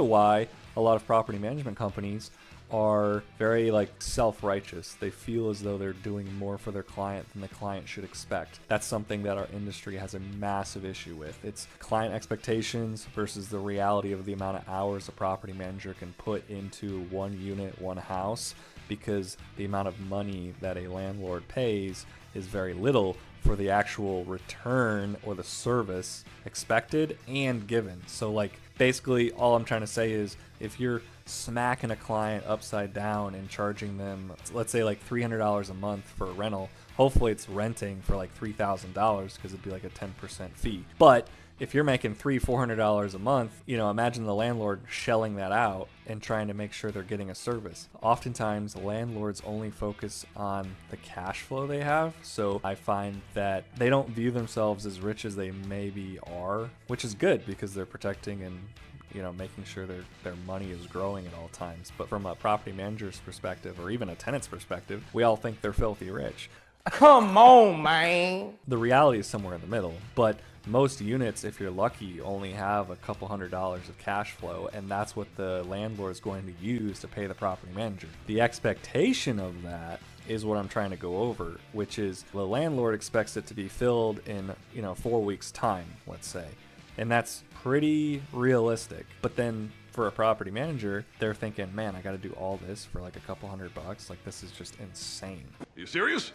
why a lot of property management companies are very like self-righteous. They feel as though they're doing more for their client than the client should expect. That's something that our industry has a massive issue with. It's client expectations versus the reality of the amount of hours a property manager can put into one unit, one house, because the amount of money that a landlord pays is very little for the actual return or the service expected and given. So like basically all I'm trying to say is if you're smacking a client upside down and charging them, let's say like $300 a month for a rental, hopefully it's renting for like $3,000 because it'd be like a 10% fee. But if you're making $400 a month, imagine the landlord shelling that out and trying to make sure they're getting a service. Oftentimes, landlords only focus on the cash flow they have. So I find that they don't view themselves as rich as they maybe are, which is good because they're protecting and making sure their money is growing at all times. But from a property manager's perspective, or even a tenant's perspective, we all think they're filthy rich. Come on, man. The reality is somewhere in the middle, but most units, if you're lucky, only have a couple $100s of cash flow, and that's what the landlord is going to use to pay the property manager. The expectation of that is what I'm trying to go over, which is the landlord expects it to be filled in 4 weeks time, let's say, and that's pretty realistic. But then for a property manager, they're thinking, man, I got to do all this for like a couple $100. Like, this is just insane. Are you serious?